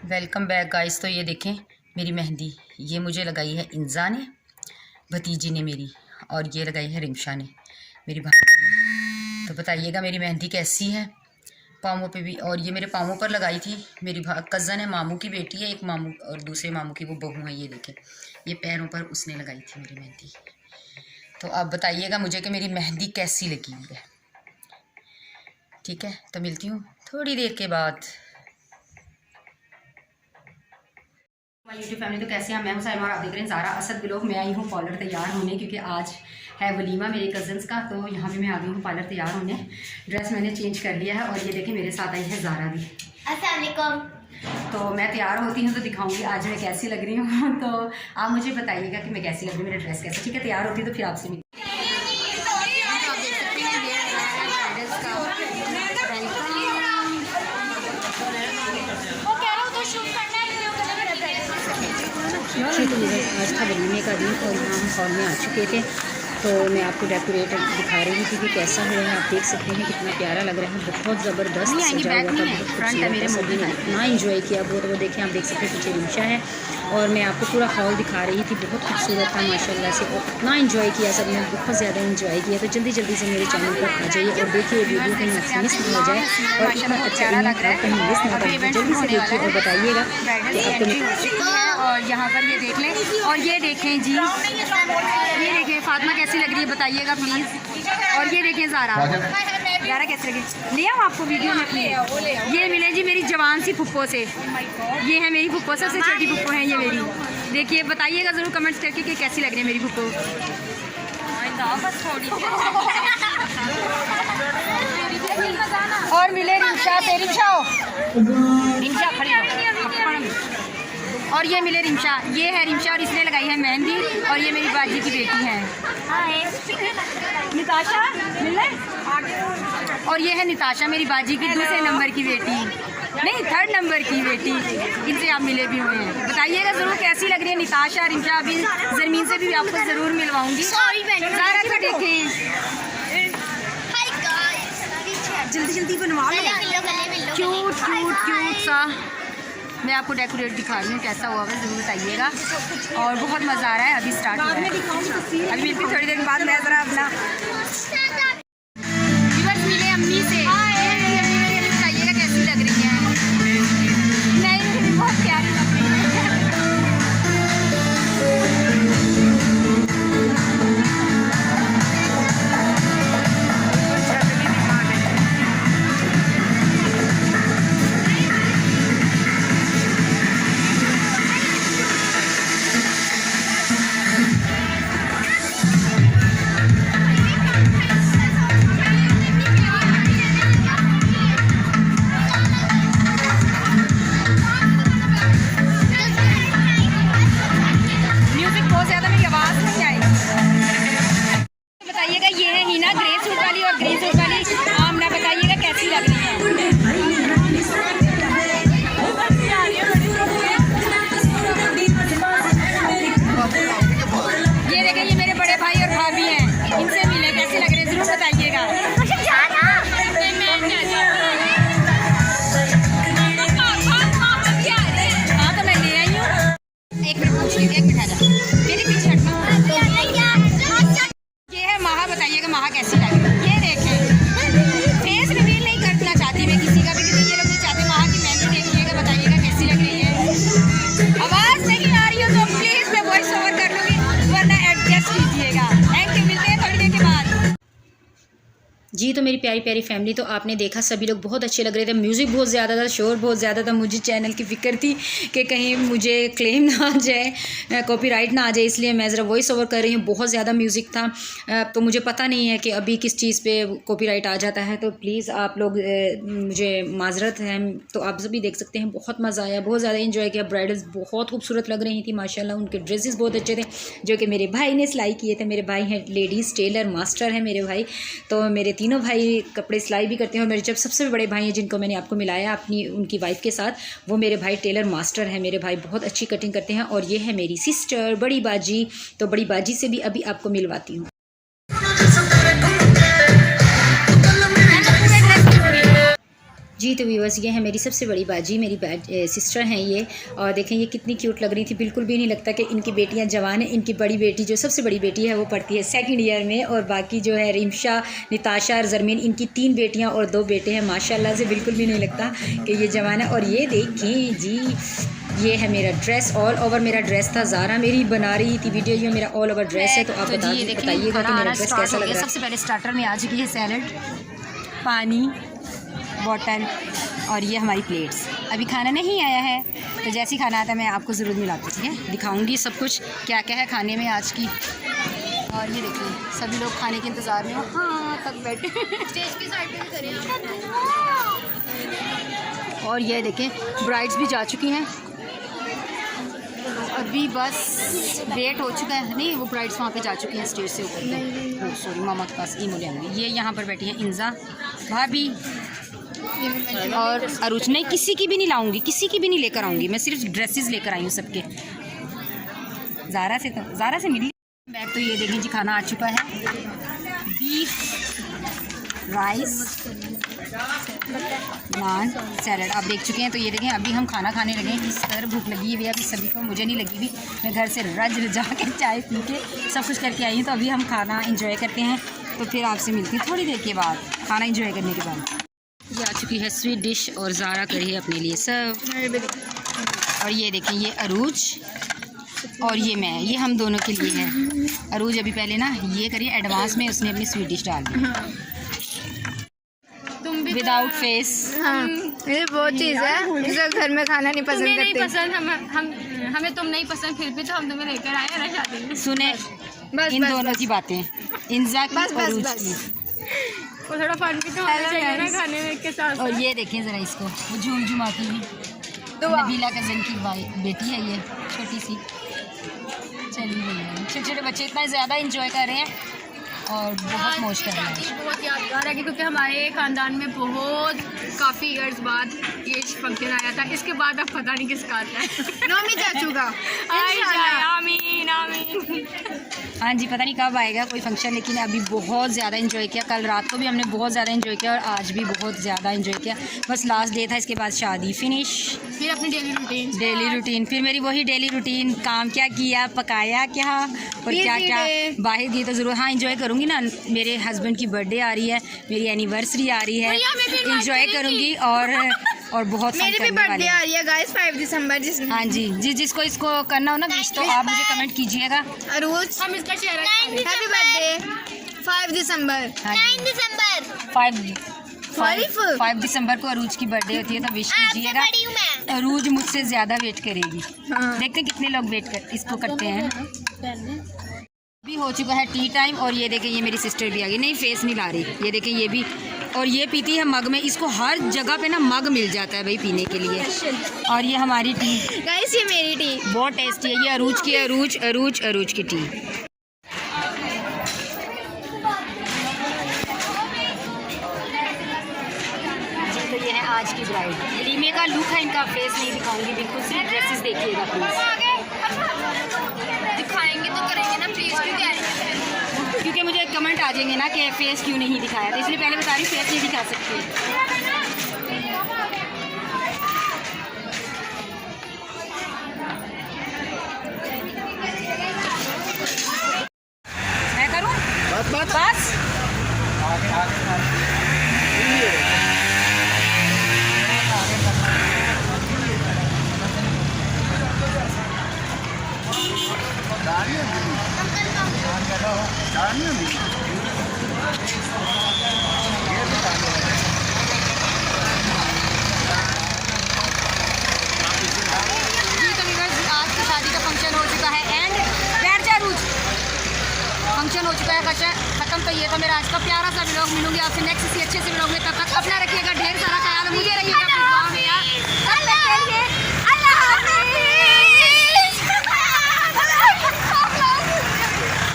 Welcome back guys. तो ये देखें मेरी मेहंदी, ये मुझे लगाई है इंजा ने, भतीजी ने मेरी, और ये लगाई है रिमशा ने, मेरी भांजी ने। तो बताइएगा मेरी मेहंदी कैसी है। पाँवों पे भी, और ये मेरे पाँवों पर लगाई थी मेरी कज़न है, मामू की बेटी है, एक मामू और दूसरे मामू की वो बहू है। ये देखें ये पैरों पर उसने लगाई थी मेरी मेहंदी। तो अब बताइएगा मुझे कि मेरी मेहंदी कैसी लगी हुई है। ठीक है, तो मिलती हूँ थोड़ी देर के बाद। यूट्यूब फैमिली, तो कैसे हैं? मैं हूं साइमा और आप देख रहे हैं ज़ारा असद ब्लॉग। मैं आई हूं पार्लर तैयार होने, क्योंकि आज है वलीमा मेरे कज़न्स का। तो यहाँ पे मैं आ गई हूँ पार्लर तैयार होने। ड्रेस मैंने चेंज कर लिया है और ये देखें मेरे साथ आई है ज़ारा भी। अस्सलाम वालेकुम। तो मैं तैयार होती हूँ तो दिखाऊंगी आज मैं कैसी लग रही हूँ। तो आप मुझे बताइएगा कि मैं कैसी लग रही हूँ, मेरा ड्रेस कैसा। ठीक है, तैयार होती तो फिर आपसे मिलती। आज था वलीमे का दिन और यहाँ हम हॉल में आ चुके थे। तो मैं आपको डेकोरेट दिखा रही थी कि कैसा हुआ है। आप देख सकते हैं कितना प्यारा लग रहा है, बहुत ज़बरदस्त सजा हुआ था, बहुत खूबसूरत। सभी ने इतना इंजॉय किया वो। तो वो देखें, आप देख सकते हैं पीछे रिमशा है और मैं आपको पूरा हॉल दिखा रही थी। बहुत खूबसूरत था माशाल्लाह से, और इतना इंजॉय किया सब ने, बहुत ज़्यादा इंजॉय किया। तो जल्दी जल्दी से मेरे चैनल पर आ जाइए और देखिए वीडियो कहीं मिस ना हो जाए और इतना अच्छा कहीं मिस ना हो। जल्दी से देखिए और बताइएगा कि आपको। और यहाँ पर ये देख लें, और ये देखें जी, ये देखें फातिमा कैसी लग रही है बताइएगा प्लीज़। और ये देखें ज़ारा कैसी लगी, लिया हूँ आपको वीडियो में प्लीज़। ये मिले जी मेरी जवान सी फुप्पो से, ये है मेरी फुप्पो, सबसे छोटी फुप्पो है ये मेरी। देखिए बताइएगा ज़रूर कमेंट्स करके कि कैसी लग रही है मेरी फुप्पो। और मिले रिमशा से, रिमशा खड़ी। और ये मिले रिमशा, ये है रिमशा और इसने लगाई है मेहंदी, और ये मेरी बाजी की बेटी है निताशा, मिले। और ये है निताशा मेरी बाजी की दूसरे नंबर की बेटी, नहीं 3rd नंबर की बेटी। इनसे आप मिले भी हुए हैं। बताइएगा ज़रूर कैसी लग रही है निताशा, रिमशा। अभी ज़मीन से भी आपको ज़रूर मिलवाऊंगी। सारा को देखें, जल्दी जल्दी बनवा लो, क्यूट क्यूट क्यूट सा। मैं आपको डेकोरेट दिखा रही हूँ कैसा हुआ है, ज़रूर बताइएगा। और बहुत मज़ा आ रहा है। अभी स्टार्ट हुआ है, अभी मिलती थोड़ी देर बाद। मैं ज़रा अपना मिले अम्मी से, बताइएगा कैसी लग रही है। नहीं, बहुत प्यारी लग रही है। ये है हीना ग्रे सूट वाली और ग्रीन सूट वाली। आमना बताइएगा कैसी लग रही है। ये देखें, ये मेरे बड़े भाई और भाभी हैं, इनसे मिले, कैसे लग रहे हैं जरूर बताइएगा। हाँ तो मैं ले आई हूँ। एक मिनट मेरे पीछे हटना। बताइएगा महा कैसी लगी। ये देखें, फेस रिवील नहीं करना चाहती मैं किसी का भी, क्योंकि ये लोग नहीं चाहते। महा की मेहंदी देखिएगा, बताइएगा कैसी लग रही है। आवाज़ नहीं आ रही हो तो प्लीज़ मैं वॉइस ओवर कर लूँगी, वरना एडजस्ट कीजिएगा। थैंक यू, मिलते हैं थोड़ी देर के बाद। जी तो मेरी प्यारी प्यारी फैमिली, तो आपने देखा सभी लोग बहुत अच्छे लग रहे थे। म्यूज़िक बहुत ज़्यादा था, शोर बहुत ज़्यादा था। मुझे चैनल की फ़िक्र थी कि कहीं मुझे क्लेम ना आ जाए, कॉपीराइट ना आ जाए, इसलिए मैं ज़रा वॉइस ओवर कर रही हूँ। बहुत ज़्यादा म्यूज़िक था, तो मुझे पता नहीं है कि अभी किस चीज़ पे कॉपीराइट आ जाता है। तो प्लीज़ आप लोग मुझे माजरत है। तो आप सभी देख सकते हैं बहुत मज़ा आया, बहुत ज़्यादा इन्जॉय किया। ब्राइडल्स बहुत खूबसूरत लग रही थी माशाल्लाह, उनके ड्रेसेस बहुत अच्छे थे जो कि मेरे भाई ने सिलाई किए थे। मेरे भाई हैं लेडीज़ टेलर मास्टर हैं मेरे भाई। तो मेरे तीनों भाई कपड़े सिलाई भी करते हैं, और मेरे जब सबसे बड़े भाई हैं जिनको मैंने आपको मिलाया अपनी उनकी वाइफ के साथ, वो मेरे भाई टेलर मास्टर हैं। मेरे भाई बहुत अच्छी कटिंग करते हैं। और ये है मेरी सिस्टर बड़ी बाजी। तो बड़ी बाजी से भी अभी आपको मिलवाती हूँ। जी तो व्यूअर्स, ये है मेरी सबसे बड़ी बाजी, मेरी सिस्टर हैं ये। और देखें ये कितनी क्यूट लग रही थी, बिल्कुल भी नहीं लगता कि इनकी बेटियां जवान हैं। इनकी बड़ी बेटी जो सबसे बड़ी बेटी है वो पढ़ती है 2nd ईयर में, और बाकी जो है रिमशा, निताशा और जरमीन, इनकी 3 बेटियां और 2 बेटे हैं। माशाल्लाह से बिल्कुल भी नहीं लगता कि ये जवान है। और ये देखें जी, ये है मेरा ड्रेस, ऑल ओवर मेरा ड्रेस था। ज़ारा मेरी बना रही थी वीडियो, ये मेरा ऑल ओवर ड्रेस है। तो आप बताइएगा कि मेरा ड्रेस कैसा लग रहा है। सबसे पहले स्टार्टर में आ चुकी है सैलड, पानी बॉटल, और ये हमारी प्लेट्स। अभी खाना नहीं आया है, तो जैसे ही खाना आता है मैं आपको ज़रूर मिलाती हूँ, ठीक है। दिखाऊंगी सब कुछ क्या क्या है खाने में आज की। और ये देखिए सभी लोग खाने के इंतज़ार में, हाँ तक बैठे स्टेज की साइड पे भी करें। और ये देखें ब्राइड्स भी जा चुकी हैं, अभी बस वेट हो चुका है। नहीं, वो ब्राइड्स वहाँ पे जा चुकी हैं स्टेज से ऊपर। सॉरी, मामा के पास ईमो लेंगे। ये यहाँ पर बैठी हैं इंजा भाभी और अरुच। नहीं, किसी की भी नहीं लाऊंगी, किसी की भी नहीं लेकर आऊँगी, मैं सिर्फ ड्रेसेस लेकर आई हूँ सबके। ज़ारा से मिली बैग। तो ये देखें जी खाना आ चुका है, बीफ राइस नान सैलड आप देख चुके हैं। तो ये देखें अभी हम खाना खाने लगे हैं। किस तरह भूख लगी हुई है अभी सभी को, मुझे नहीं लगी हुई। मैं घर से रज रजा के चाय पी के सब कुछ करके आई हूँ। तो अभी हम खाना इंजॉय करते हैं, तो फिर आपसे मिलती हूँ थोड़ी देर के बाद, खाना इंजॉय करने के बाद। ये आ चुकी है स्वीट डिश और ज़ारा करी है अपने लिए सर्व। और ये देखें ये अरूज और ये मैं, ये हम दोनों के लिए है। अरूज अभी पहले ना ये करिए एडवांस में, उसने अपनी स्वीट डिश डाल दी विदाउट फेस। हाँ, ये वो चीज़ है जो घर में खाना नहीं पसंद करते। नहीं पसंद, हमें तुम नहीं पसंद, फिर भी तो हम तुम्हें लेकर आए ना शादी में। सुने बस इन बस, दोनों बस। की बातें, इंजा की बस, और बस, अरूज बस। की। वो थोड़ा फन भी तो होना चाहिए ना खाने में के साथ। और ये देखें ज़रा इसको, वो झूम झुमाती हुई नबीला कज़न की बेटी है, ये छोटी सी चली गई है। छोटे छोटे बच्चे इतना ज़्यादा इंजॉय कर रहे हैं और बहुत मौज कर रहे हैं। बहुत यादगार है क्योंकि हमारे ख़ानदान में बहुत काफ़ी ईयर्स बाद ये फंक्शन आया था। इसके बाद अब पता नहीं किसका आता है। नौमी चाचू का आमीन आमीन। हाँ जी, पता नहीं कब आएगा कोई फंक्शन, लेकिन अभी बहुत ज़्यादा एंजॉय किया। कल रात को भी हमने बहुत ज़्यादा एंजॉय किया और आज भी बहुत ज़्यादा एंजॉय किया। बस लास्ट डे था, इसके बाद शादी फिनिश, फिर अपनी डेली रूटीन, फिर मेरी वही डेली रूटीन, काम क्या किया, पकाया क्या और क्या क्या बाहर गई तो ज़रूर। हाँ, इंजॉय करूँगी ना, मेरे हस्बैंड की बर्थडे आ रही है, मेरी एनिवर्सरी आ रही है, इंजॉय करूँगी और बहुत फन मेरी भी करने बर्थडे वाली आ रही है गाइस 5 दिसंबर। हाँ जी, जिसको इसको करना हो ना विश, तो आप मुझे कमेंट कीजिएगा। अरूज हम इसका शेयर हैप्पी बर्थडे 5 दिसंबर। 9 दिसंबर 5 दिसंबर को अरूज की बर्थडे होती है, तो विश कीजिएगा। अरूज मुझसे ज़्यादा वेट करेगी। देखते हैं कितने लोग वेट इसको करते हैं। भी हो चुका है टी टाइम, और ये देखें ये मेरी सिस्टर भी आ गई। नहीं, फेस नहीं ला रही, ये देखें ये भी। और ये पीती है मग में, इसको हर जगह पे ना मग मिल जाता है भाई पीने के लिए। और ये हमारी टी गाइस ये मेरी टी बहुत टेस्टी है, ये अरूज की अरूज की टी। जी तो ये है आज की ब्राइड। रीमे का लुक है, इनका फेस नहीं दिखाऊंगी बिल्कुल, सिर्फ ड्रेसेस देखिएगा प्लीज़। दिखाएंगे तो करेंगे ना प्लीज़, क्योंकि मुझे कमेंट आ जाएंगे ना कि फेस क्यों नहीं दिखाया, तो इसलिए पहले बता रही हूँ फेस नहीं दिखा सकती। मैं करूँ बस आज की शादी का फंक्शन हो चुका है एंड बैठ जा रूज, फंक्शन हो चुका है खत्म। तो ये था मेरा आज का प्यारा सा व्लॉग। मिलूंगी आपसे नेक्स्ट किसी अच्छे से व्लॉग में, तब तक अपना